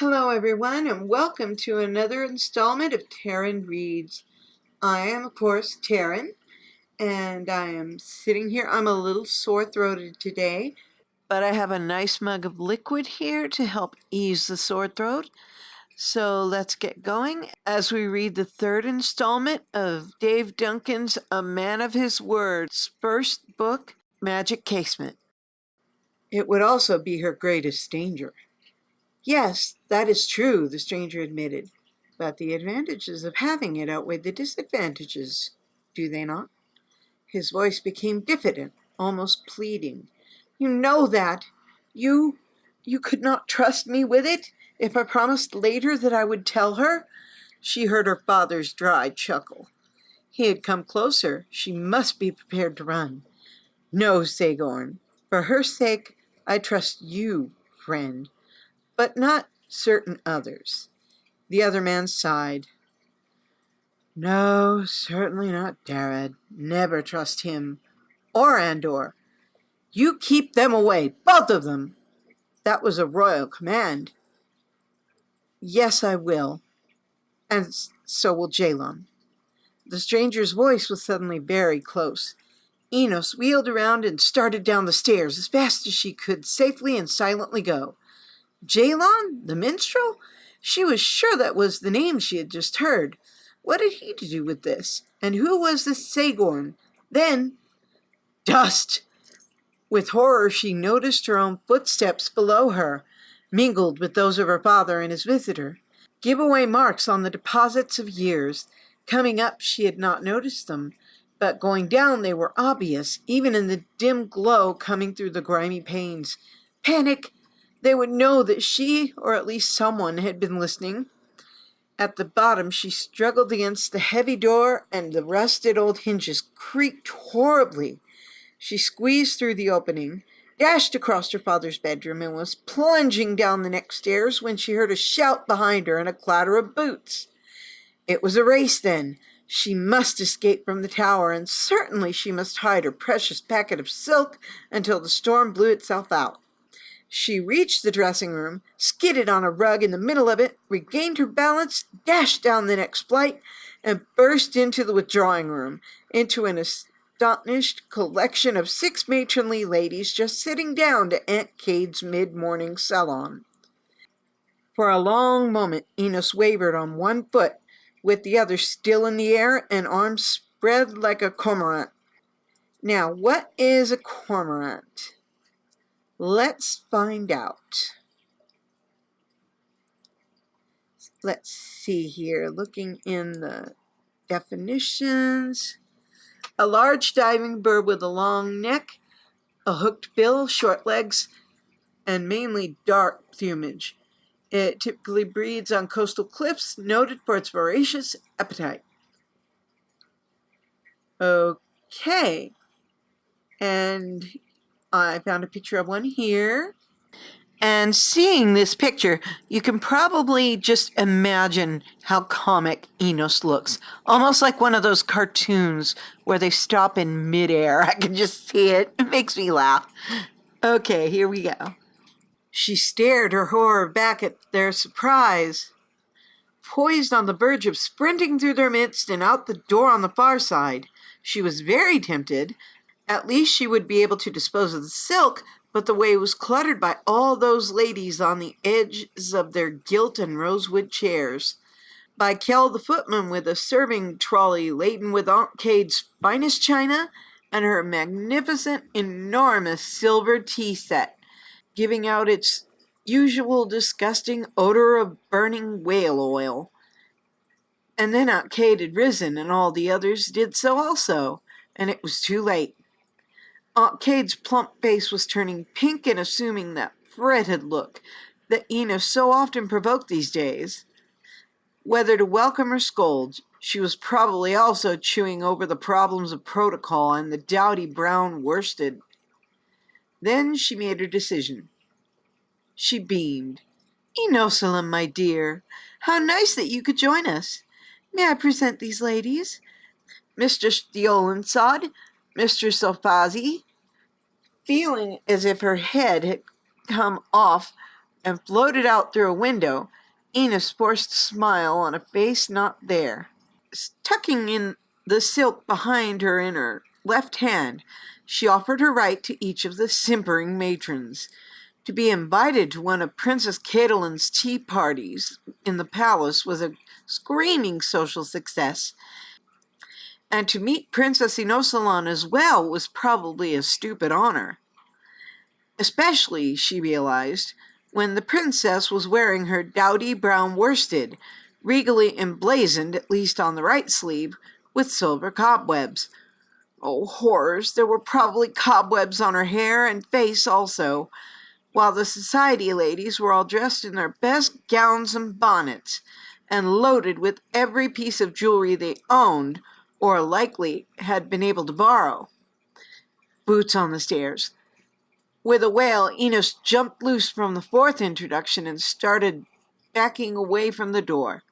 Hello everyone and welcome to another installment of Tarynn Reads. I am of course Tarynn and I am sitting here. I'm a little sore-throated today, but I have a nice mug of liquid here to help ease the sore throat. So let's get going as we read the third installment of Dave Duncan's A Man of His Word's first book, Magic Casement. It would also be her greatest danger. Yes, that is true, the stranger admitted, but the advantages of having it outweigh the disadvantages, do they not? His voice became diffident, almost pleading. You know that. You could not trust me with it if I promised later that I would tell her? She heard her father's dry chuckle. He had come closer. She must be prepared to run. No, Sagorn. For her sake, I trust you, friend, but not certain others. The other man sighed. No, certainly not Darad. Never trust him. Or Andor. You keep them away, both of them. That was a royal command. Yes, I will. And so will Jalon. The stranger's voice was suddenly very close. Enos wheeled around and started down the stairs as fast as she could safely and silently go. Jalon, the minstrel? She was sure that was the name she had just heard. What had he to do with this? And who was this Sagorn? Then, dust! With horror she noticed her own footsteps below her, mingled with those of her father and his visitor. Giveaway marks on the deposits of years. Coming up she had not noticed them, but going down they were obvious, even in the dim glow coming through the grimy panes. Panic! They would know that she, or at least someone, had been listening. At the bottom she struggled against the heavy door, and the rusted old hinges creaked horribly. She squeezed through the opening, dashed across her father's bedroom, and was plunging down the next stairs when she heard a shout behind her and a clatter of boots. It was a race, then. She must escape from the tower, and certainly she must hide her precious packet of silk until the storm blew itself out. She reached the dressing room, skidded on a rug in the middle of it, regained her balance, dashed down the next flight, and burst into the withdrawing room, into an astonished collection of 6 matronly ladies just sitting down to Aunt Cade's mid-morning salon. For a long moment Enos wavered on one foot, with the other still in the air and arms spread like a cormorant. Now, what is a cormorant? Let's find out. Let's see here, looking in the definitions. A large diving bird with a long neck, a hooked bill, short legs, and mainly dark plumage. It typically breeds on coastal cliffs, noted for its voracious appetite. Okay, and I found a picture of one here. And seeing this picture, you can probably just imagine how comic Enos looks. Almost like one of those cartoons where they stop in midair. I can just see it. It makes me laugh. Okay, here we go. She stared her horror back at their surprise. Poised on the verge of sprinting through their midst and out the door on the far side, she was very tempted. At least she would be able to dispose of the silk, but the way was cluttered by all those ladies on the edges of their gilt and rosewood chairs. By Kell the footman with a serving trolley laden with Aunt Cade's finest china and her magnificent, enormous silver tea set, giving out its usual disgusting odor of burning whale oil. And then Aunt Cade had risen, and all the others did so also, and it was too late. Aunt Cade's plump face was turning pink and assuming that fretted look that Enos so often provoked these days. Whether to welcome or scold, she was probably also chewing over the problems of protocol and the dowdy brown worsted. Then she made her decision. She beamed. Enosalem, my dear, how nice that you could join us. May I present these ladies? Mr. Stiolensod, Mr. Sofazi. Feeling as if her head had come off and floated out through a window, Enos forced a smile on a face not there. Tucking in the silk behind her in her left hand, she offered her right to each of the simpering matrons. To be invited to one of Princess Catalin's tea parties in the palace was a screaming social success, and to meet Princess Inosalon as well was probably a stupid honor. Especially, she realized, when the princess was wearing her dowdy brown worsted, regally emblazoned, at least on the right sleeve, with silver cobwebs. Oh, horrors, there were probably cobwebs on her hair and face also, while the society ladies were all dressed in their best gowns and bonnets, and loaded with every piece of jewelry they owned, or likely had been able to borrow. Boots on the stairs. With a wail, Enos jumped loose from the fourth introduction and started backing away from the door.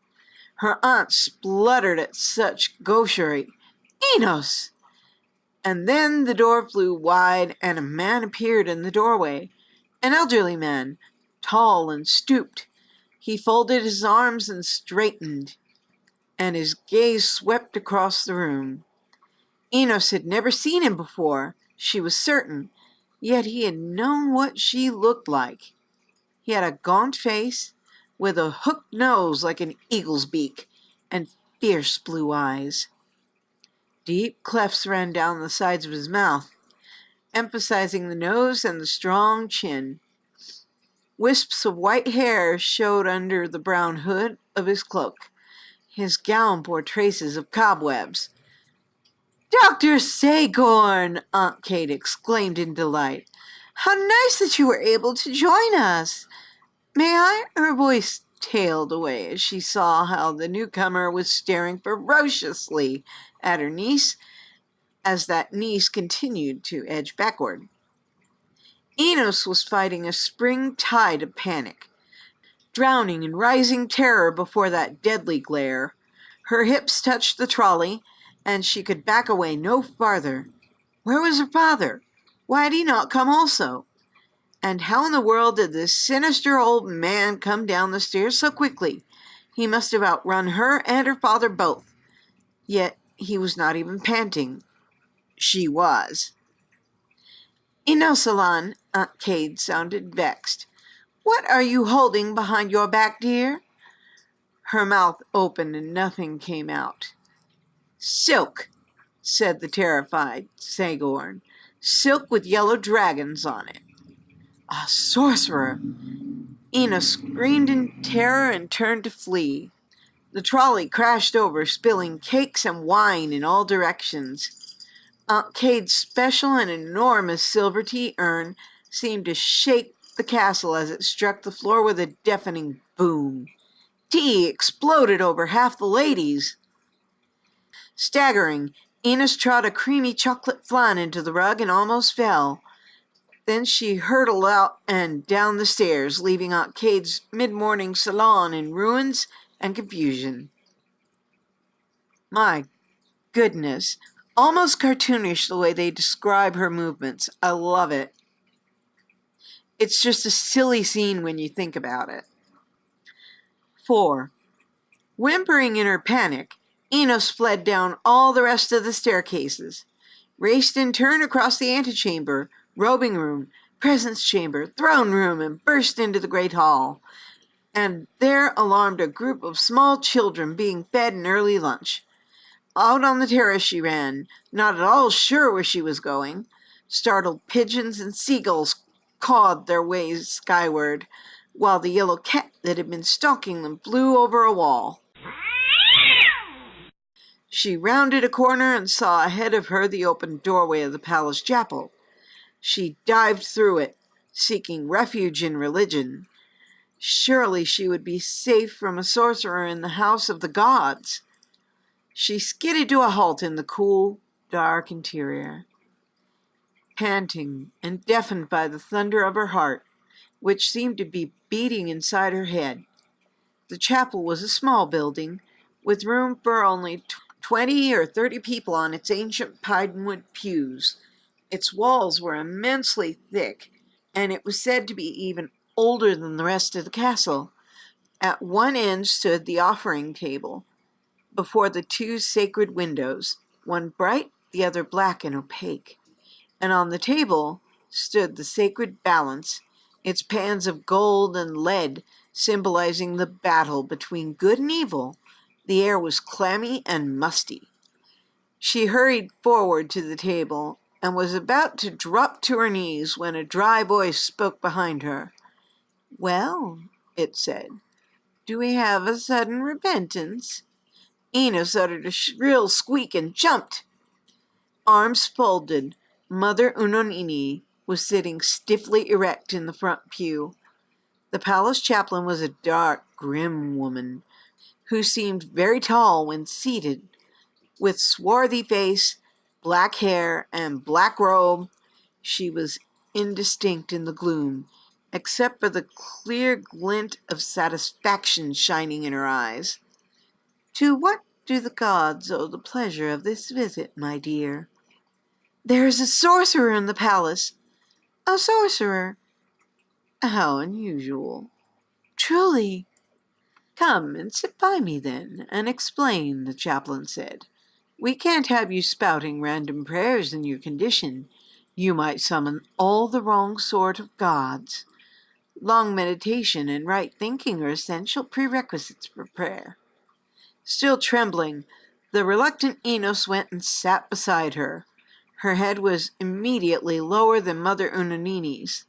Her aunt spluttered at such gaucherie. "Enos!" And then the door flew wide, and a man appeared in the doorway. An elderly man, tall and stooped. He folded his arms and straightened, and his gaze swept across the room. Enos had never seen him before, she was certain, yet he had known what she looked like. He had a gaunt face, with a hooked nose like an eagle's beak, and fierce blue eyes. Deep clefts ran down the sides of his mouth, emphasizing the nose and the strong chin. Wisps of white hair showed under the brown hood of his cloak. His gown bore traces of cobwebs. "Dr. Sagorn!" Aunt Kate exclaimed in delight. "How nice that you were able to join us. May I?" Her voice tailed away as she saw how the newcomer was staring ferociously at her niece, as that niece continued to edge backward. Enos was fighting a spring tide of panic, drowning in rising terror before that deadly glare. Her hips touched the trolley, and she could back away no farther. Where was her father? Why had he not come also? And how in the world did this sinister old man come down the stairs so quickly? He must have outrun her and her father both. Yet he was not even panting. She was. "Inosalon," Aunt Cade sounded vexed. "What are you holding behind your back, dear?" Her mouth opened and nothing came out. "Silk," said the terrified Sagorn. "Silk with yellow dragons on it." "A sorcerer!" Ina screamed in terror and turned to flee. The trolley crashed over, spilling cakes and wine in all directions. Aunt Cade's special and enormous silver tea urn seemed to shake the castle as it struck the floor with a deafening boom. Tea exploded over half the ladies. Staggering, Enos trod a creamy chocolate flan into the rug and almost fell. Then she hurtled out and down the stairs, leaving Aunt Cade's mid-morning salon in ruins and confusion. My goodness, almost cartoonish the way they describe her movements. I love it. It's just a silly scene when you think about it. 4. Whimpering in her panic, Enos fled down all the rest of the staircases, raced in turn across the antechamber, robing room, presence chamber, throne room, and burst into the great hall, and there alarmed a group of small children being fed an early lunch. Out on the terrace she ran, not at all sure where she was going. Startled pigeons and seagulls cawed their way skyward, while the yellow cat that had been stalking them flew over a wall. She rounded a corner and saw ahead of her the open doorway of the palace chapel. She dived through it, seeking refuge in religion. Surely she would be safe from a sorcerer in the house of the gods. She skidded to a halt in the cool, dark interior. Panting and deafened by the thunder of her heart, which seemed to be beating inside her head. The chapel was a small building, with room for only 20 or 30 people on its ancient pinewood pews. Its walls were immensely thick, and it was said to be even older than the rest of the castle. At one end stood the offering table, before the two sacred windows, one bright, the other black and opaque. And on the table stood the sacred balance, its pans of gold and lead symbolizing the battle between good and evil. The air was clammy and musty. She hurried forward to the table and was about to drop to her knees when a dry voice spoke behind her. "Well," it said, "do we have a sudden repentance?" Enos uttered a shrill squeak and jumped. Arms folded, Mother Unonini was sitting stiffly erect in the front pew. The palace chaplain was a dark, grim woman who seemed very tall when seated. With swarthy face, black hair, and black robe, she was indistinct in the gloom, except for the clear glint of satisfaction shining in her eyes. "To what do the gods owe the pleasure of this visit, my dear?" "There is a sorcerer in the palace." "A sorcerer? How unusual." "Truly." "Come and sit by me then, and explain," the chaplain said. "We can't have you spouting random prayers in your condition. You might summon all the wrong sort of gods. Long meditation and right thinking are essential prerequisites for prayer." Still trembling, the reluctant Enos went and sat beside her. Her head was immediately lower than Mother Unanini's,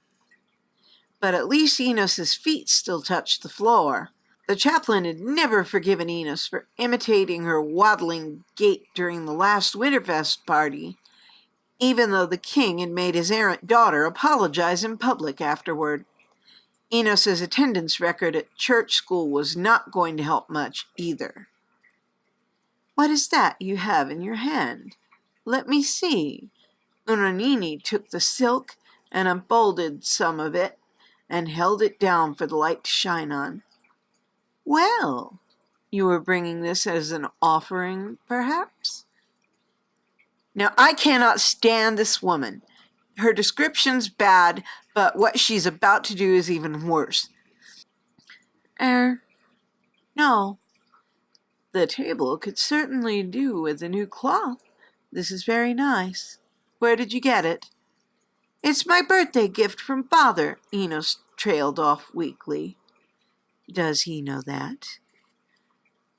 but at least Enos's feet still touched the floor. The chaplain had never forgiven Enos for imitating her waddling gait during the last Winterfest party, even though the king had made his errant daughter apologize in public afterward. Enos's attendance record at church school was not going to help much either. "What is that you have in your hand? Let me see." Unanini took the silk and unfolded some of it and held it down for the light to shine on. "Well, you were bringing this as an offering, perhaps?" Now, I cannot stand this woman. Her description's bad, but what she's about to do is even worse. No. The table could certainly do with a new cloth. This is very nice. Where did you get it?" "It's my birthday gift from Father," Enos trailed off weakly. "Does he know that?"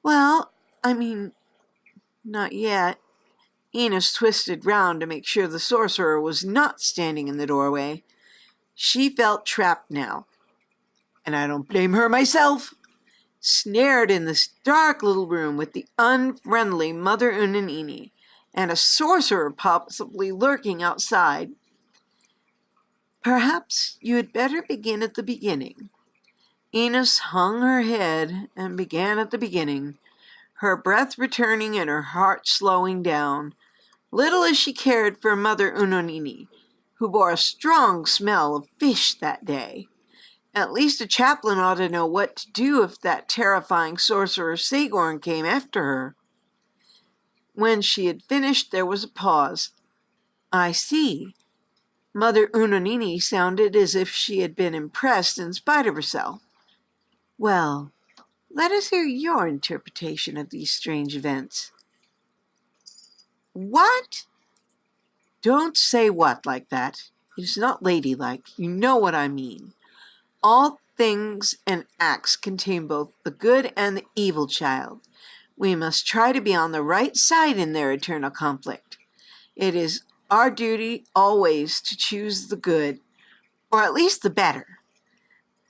"Well, not yet." Enos twisted round to make sure the sorcerer was not standing in the doorway. She felt trapped now, and I don't blame her myself. Snared in this dark little room with the unfriendly Mother Unanini and a sorcerer possibly lurking outside. "Perhaps you had better begin at the beginning." Enos hung her head and began at the beginning, her breath returning and her heart slowing down, little as she cared for Mother Unanini, who bore a strong smell of fish that day. At least a chaplain ought to know what to do if that terrifying sorcerer Sagorn came after her. When she had finished, there was a pause. "I see." Mother Unanini sounded as if she had been impressed in spite of herself. "Well, let us hear your interpretation of these strange events." "What?" "Don't say what like that. It is not ladylike. You know what I mean. All things and acts contain both the good and the evil, child. We must try to be on the right side in their eternal conflict. It is our duty always to choose the good, or at least the better.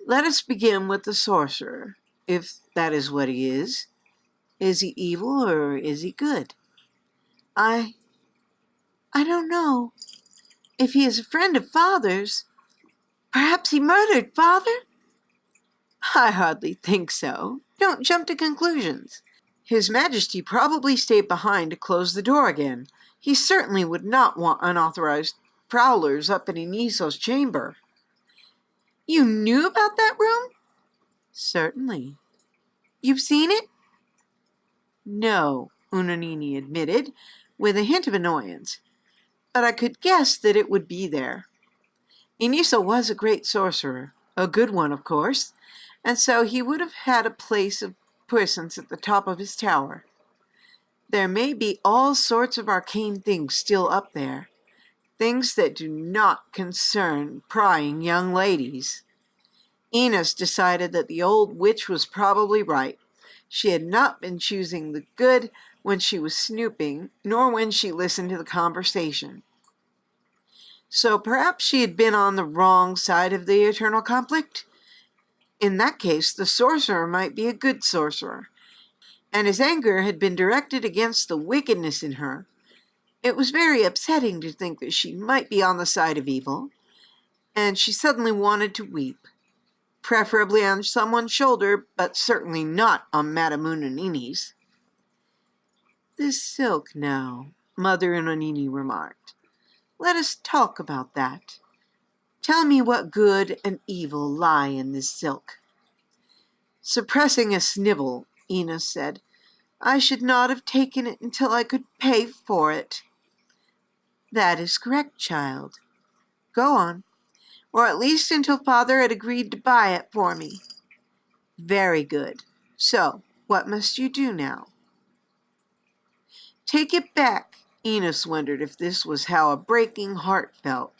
Let us begin with the sorcerer, if that is what he is. Is he evil or is he good?" I don't know. If he is a friend of Father's, perhaps he murdered Father?" "I hardly think so. Don't jump to conclusions. His Majesty probably stayed behind to close the door again. He certainly would not want unauthorized prowlers up in Iniso's chamber." "You knew about that room?" "Certainly." "You've seen it?" "No," Unanini admitted, with a hint of annoyance. "But I could guess that it would be there. Iniso was a great sorcerer. A good one, of course, and so he would have had a place of presence at the top of his tower. There may be all sorts of arcane things still up there, things that do not concern prying young ladies. Enos decided that the old witch was probably right. She had not been choosing the good when she was snooping, nor when she listened to the conversation. So perhaps she had been on the wrong side of the eternal conflict. In that case, the sorcerer might be a good sorcerer, and his anger had been directed against the wickedness in her. It was very upsetting to think that she might be on the side of evil, and she suddenly wanted to weep, preferably on someone's shoulder, but certainly not on Madame Unanini's. "This silk now," Mother Unanini remarked. "Let us talk about that. Tell me what good and evil lie in this silk." Suppressing a snivel, Enos said, "I should not have taken it until I could pay for it." "That is correct, child. Go on. Or at least until Father had agreed to buy it for me." "Very good. So, what must you do now?" "Take it back." Enos wondered if this was how a breaking heart felt.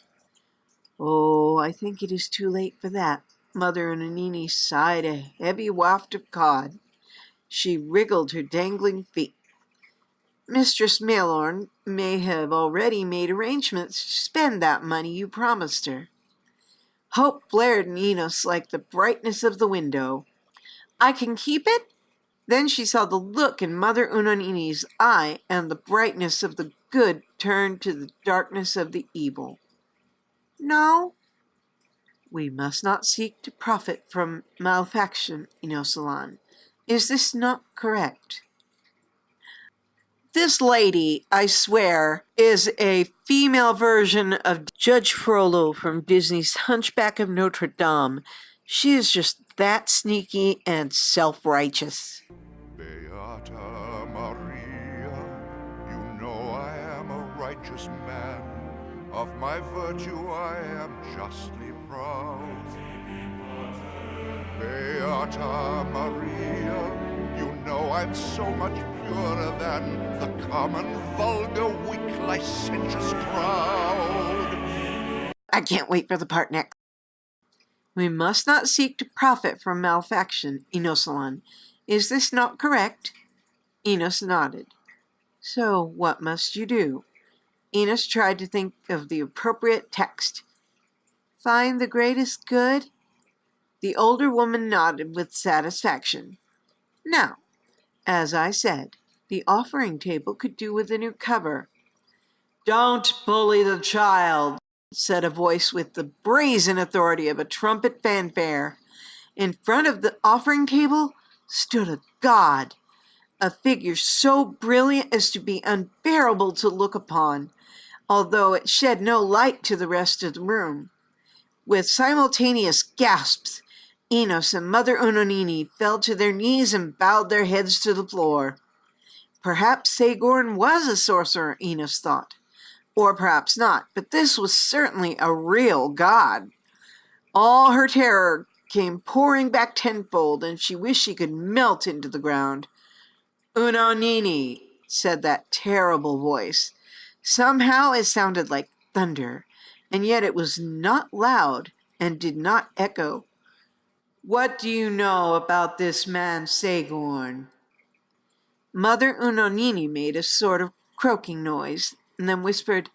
"Oh, I think it is too late for that." Mother Unanini sighed a heavy waft of cod. She wriggled her dangling feet. "Mistress Malorn may have already made arrangements to spend that money you promised her." Hope flared in Enos like the brightness of the window. "I can keep it?" Then she saw the look in Mother Unanini's eye, and the brightness of the good turned to the darkness of the evil. "No." "We must not seek to profit from malefaction, Inosalan. Is this not correct?" This lady, I swear, is a female version of Judge Frollo from Disney's Hunchback of Notre Dame. She is just that sneaky and self-righteous. Beata Maria, you know I am a righteous man. Of my virtue I am justly proud. Beata Maria, you know I'm so much purer than the common, vulgar, weak, licentious crowd. I can't wait for the part next. "We must not seek to profit from malefaction, Inosalan. Is this not correct?" Enos nodded. "So what must you do?" Enos tried to think of the appropriate text. "Find the greatest good?" The older woman nodded with satisfaction. "Now, as I said, the offering table could do with a new cover." "Don't bully the child," said a voice with the brazen authority of a trumpet fanfare. In front of the offering table stood a god, a figure so brilliant as to be unbearable to look upon, although it shed no light to the rest of the room. With simultaneous gasps, Enos and Mother Unanini fell to their knees and bowed their heads to the floor. Perhaps Sagorn was a sorcerer, Enos thought. Or perhaps not, but this was certainly a real god. All her terror came pouring back tenfold, and she wished she could melt into the ground. "Unanini," said that terrible voice. Somehow it sounded like thunder, and yet it was not loud and did not echo. "What do you know about this man Sagorn?" Mother Unanini made a sort of croaking noise, and then whispered,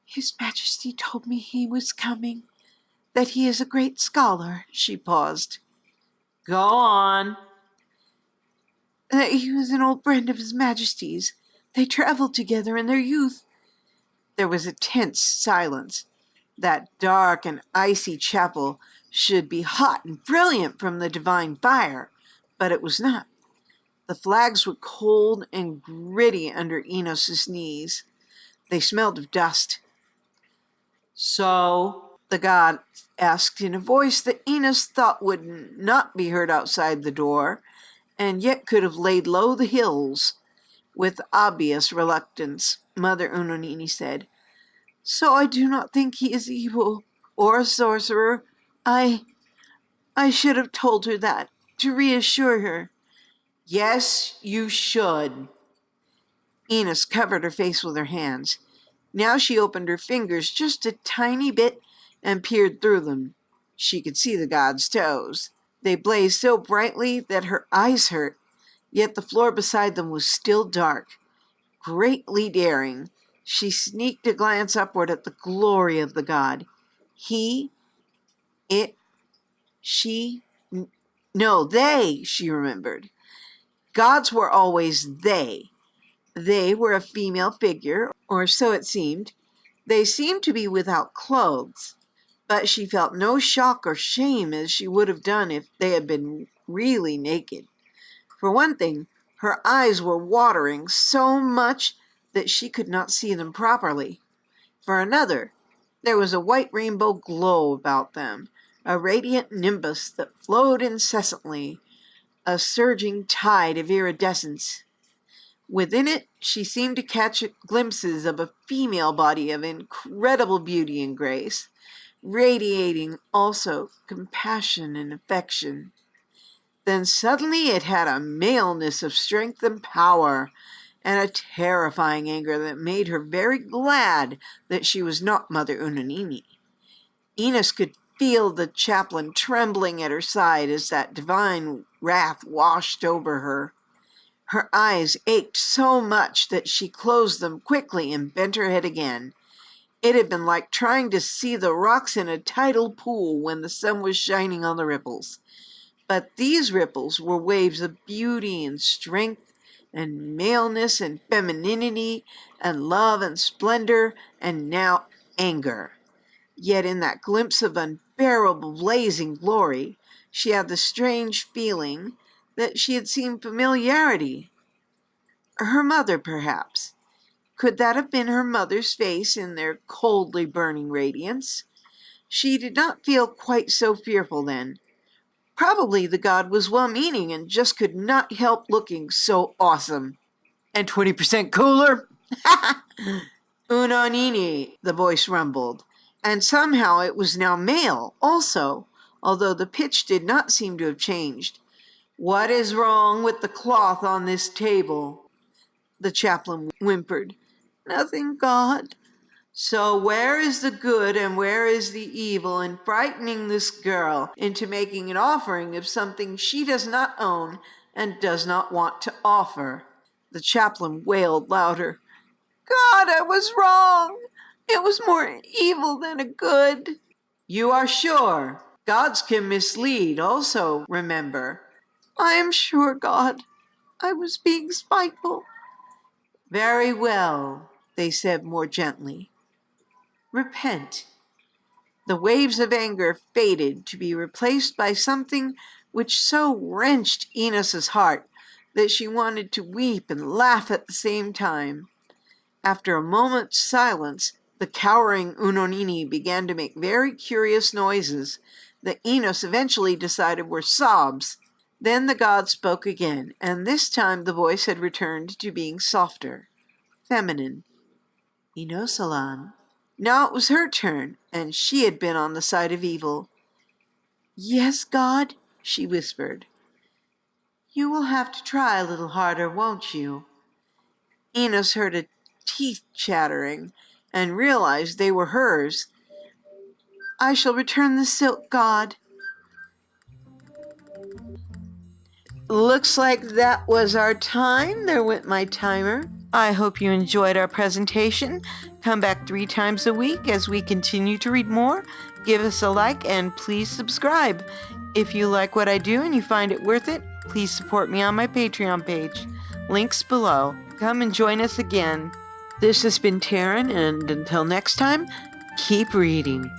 "His Majesty told me he was coming, that he is a great scholar." She paused. "Go on." "That he was an old friend of His Majesty's. They traveled together in their youth." There was a tense silence. That dark and icy chapel should be hot and brilliant from the divine fire, but it was not. The flags were cold and gritty under Enos's knees. They smelled of dust. "So," the god asked in a voice that Enos thought would not be heard outside the door, and yet could have laid low the hills. With obvious reluctance, Mother Unanini said, "So I do not think he is evil, or a sorcerer. I I should have told her that, to reassure her. Yes, you should. Enos covered her face with her hands. Now she opened her fingers just a tiny bit and peered through them. She could see the god's toes. They blazed so brightly that her eyes hurt, yet the floor beside them was still dark. Greatly daring, she sneaked a glance upward at the glory of the god. He, it, she, no, they, she remembered. Gods were always they. They were a female figure, or so it seemed. They seemed to be without clothes, but she felt no shock or shame as she would have done if they had been really naked. For one thing, her eyes were watering so much that she could not see them properly. For another, there was a white rainbow glow about them, a radiant nimbus that flowed incessantly, a surging tide of iridescence. Within it, she seemed to catch glimpses of a female body of incredible beauty and grace, radiating also compassion and affection. Then suddenly it had a maleness of strength and power, and a terrifying anger that made her very glad that she was not Mother Unanini. Enos could feel the chaplain trembling at her side as that divine wrath washed over her. Her eyes ached so much that she closed them quickly and bent her head again. It had been like trying to see the rocks in a tidal pool when the sun was shining on the ripples. But these ripples were waves of beauty and strength and maleness and femininity and love and splendor and now anger. Yet in that glimpse of unbearable blazing glory, she had the strange feeling that she had seen familiarity. Her mother, perhaps. Could that have been her mother's face in their coldly burning radiance? She did not feel quite so fearful then. Probably the god was well-meaning and just could not help looking so awesome. And 20% cooler? Unanini, the voice rumbled. And somehow it was now male also, although the pitch did not seem to have changed. What is wrong with the cloth on this table? The chaplain whimpered. Nothing, God. So where is the good and where is the evil in frightening this girl into making an offering of something she does not own and does not want to offer? The chaplain wailed louder. God, I was wrong. It was more evil than a good. You are sure? Gods can mislead also, remember. I am sure, God. I was being spiteful. Very well, they said more gently. Repent. The waves of anger faded to be replaced by something which so wrenched Enos's heart that she wanted to weep and laugh at the same time. After a moment's silence, the cowering Unanini began to make very curious noises that Enos eventually decided were sobs. Then the god spoke again, and this time the voice had returned to being softer, feminine. Enosalan. Now it was her turn, and she had been on the side of evil. Yes, God, she whispered. You will have to try a little harder, won't you? Enos heard a teeth chattering and realized they were hers. I shall return the silk, God. Looks like that was our time. There went my timer. I hope you enjoyed our presentation. Come back 3 times a week as we continue to read more. Give us a like and please subscribe. If you like what I do and you find it worth it, please support me on my Patreon page. Links below. Come and join us again. This has been Tarynn, and until next time, keep reading.